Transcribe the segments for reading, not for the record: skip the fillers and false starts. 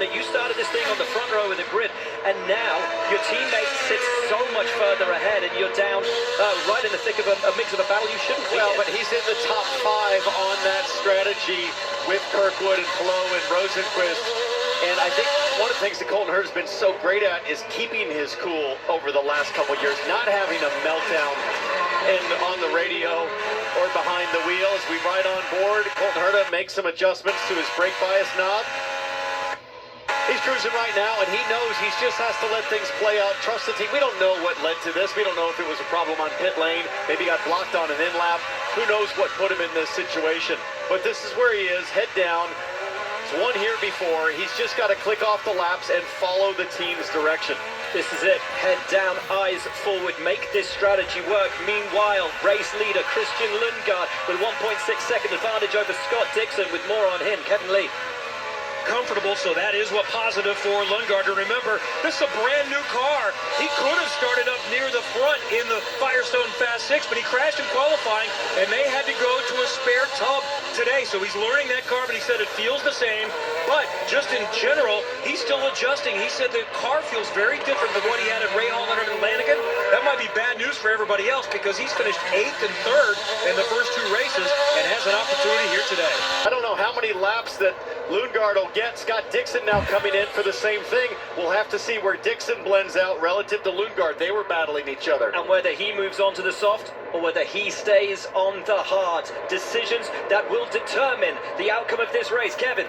it? You started this thing on the front row of the grid, and now your teammate sits so much further ahead, and you're down right in the thick of a mix of a battle you shouldn't be in. But he's in the top 5 on that strategy with Kirkwood and Flo and Rosenquist. And I think one of the things that Colton Herta has been so great at is keeping his cool over the last couple of years, not having a meltdown on the radio or behind the wheel. As we ride on board, Colton Herta makes some adjustments to his brake bias knob. He's cruising right now, and he knows he just has to let things play out, trust the team. We don't know what led to this. We don't know if it was a problem on pit lane, maybe got blocked on an in-lap. Who knows what put him in this situation. But this is where he is, head down. It's one here before. He's just got to click off the laps and follow the team's direction. This is it. Head down, eyes forward. Make this strategy work. Meanwhile, race leader Christian Lundgaard with 1.6-second advantage over Scott Dixon, with more on him. Kevin Lee. Comfortable, so that is what positive for Lundgaard. And remember, this is a brand new car. He could have started up near the front in the Firestone Fast 6, but he crashed in qualifying, and they had to go to a spare tub today. So he's learning that car, but he said it feels the same. But just in general, he's still adjusting. He said the car feels very different than what he had at Ray Hall and Lanigan. That might be bad news for everybody else, because he's finished 8th and 3rd in the first 2 races and has an opportunity here today. I don't know how many laps that Lundgaard will get. Scott Dixon now coming in for the same thing. We'll have to see where Dixon blends out relative to Lundgaard. They were battling each other. And whether he moves on to the soft or whether he stays on the hard. Decisions that will determine the outcome of this race. Kevin.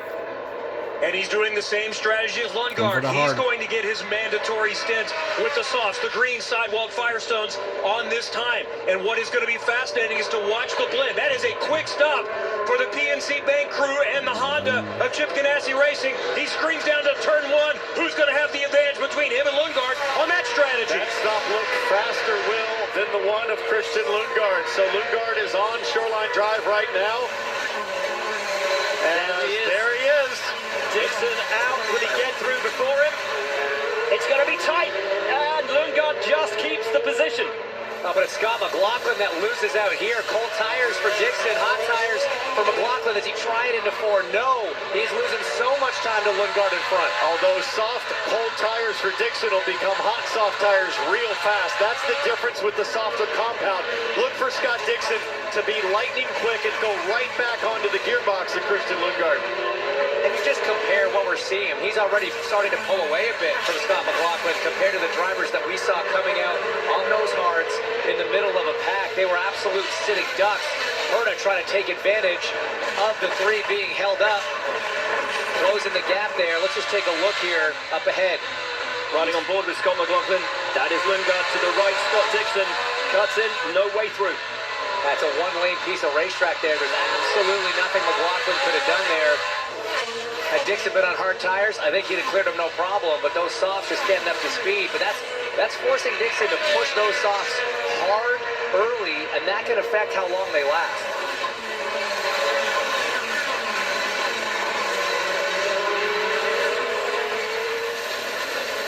And he's doing the same strategy as Lundgaard. He's going to get his mandatory stints with the softs, the green sidewalk Firestones on this time. And what is going to be fascinating is to watch the blend. That is a quick stop for the PNC Bank crew and the Honda of Chip Ganassi Racing. He screams down to turn 1. Who's going to have the advantage between him and Lundgaard on that strategy? That stop looked faster, Will, than the one of Christian Lundgaard. So Lundgaard is on Shoreline Drive right now. And there he is. Dixon out. Will he get through before him? It's going to be tight. And Lundgaard just keeps the position. Oh, but it's Scott McLaughlin that loses out here. Cold tires for Dixon, hot tires for McLaughlin as he tried into 4. No, he's losing so much time to Lundgaard in front. Although soft, cold tires for Dixon will become hot, soft tires real fast. That's the difference with the softer compound. Look for Scott Dixon to be lightning quick and go right back onto the gearbox of Christian Lundgaard. If you just compare what we're seeing, he's already starting to pull away a bit from Scott McLaughlin compared to the drivers that we saw coming out on those hards in the middle of a pack. They were absolute sitting ducks. Herta trying to take advantage of the 3 being held up. Closing the gap there. Let's just take a look here up ahead. Riding on board with Scott McLaughlin. That is Lundgaard to the right. Scott Dixon cuts in, no way through. That's a 1-lane piece of racetrack there. There's absolutely nothing McLaughlin could have done there. Had Dixon been on hard tires, I think he'd have cleared him no problem, but those softs just getting up to speed. But that's forcing Dixon to push those softs hard, early, and that can affect how long they last.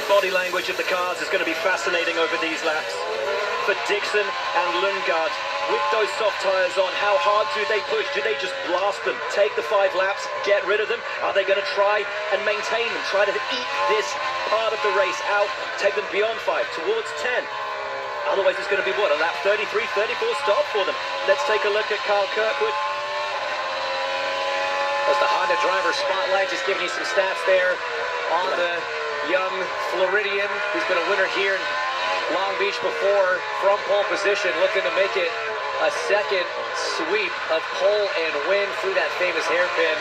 Body language of the cars is going to be fascinating over these laps. For Dixon and Lundgaard, with those soft tires on, how hard do they push? Do they just blast them, take the 5 laps, get rid of them? Are they going to try and maintain them, try to eat this part of the race out, take them beyond 5, towards 10? Otherwise, it's going to be, what, a lap 33, 34 stop for them. Let's take a look at Carl Kirkwood. That's the Honda driver spotlight, just giving you some stats there on the young Floridian, who's been a winner here in Long Beach before, from pole position, looking to make it a second sweep of pole and win through that famous hairpin.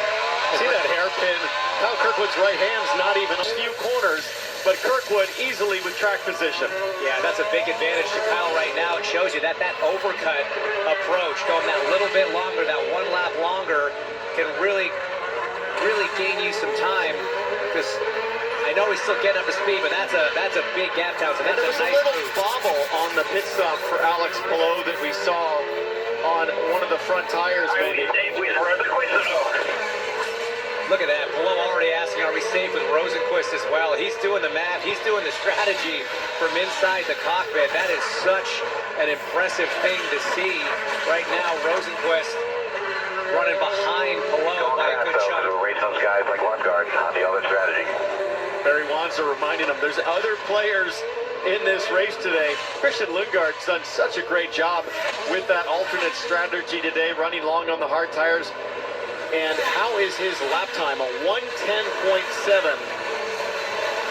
See that hairpin? Kyle Kirkwood's right hand's not even a few corners, but Kirkwood easily with track position. Yeah, that's a big advantage to Kyle right now. It shows you that overcut approach, going that little bit longer, that 1 lap longer, can really gain you some time, because I know he's still getting up to speed, but that's a big gap down. So that's there was a nice little move. bobble on the pit stop for Alex Palou that we saw on one of the front tires. Maybe. Look at that. Palou already asking, are we safe with Rosenquist as well? He's doing the math. He's doing the strategy from inside the cockpit. That is such an impressive thing to see right now. Rosenquist running behind Palou by a good chunk. Race those guys like Lundgaard on the other strategy. Barry Wanzer reminding him there's other players in this race today. Christian Lundgaard's done such a great job with that alternate strategy today, running long on the hard tires. And how is his lap time? A 110.7.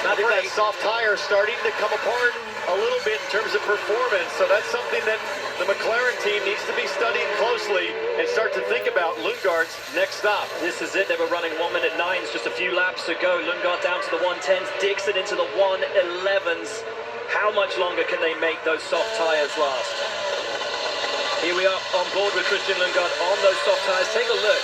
I think that soft tire starting to come apart a little bit in terms of performance. So that's something that the McLaren team needs to be studying closely and start to think about Lundgaard's next stop. This is it. They were running 1:09s just a few laps ago. Lundgaard down to the 110s, Dixon into the 111s. How much longer can they make those soft tires last? Here we are on board with Christian Lundgaard on those soft tires. Take a look.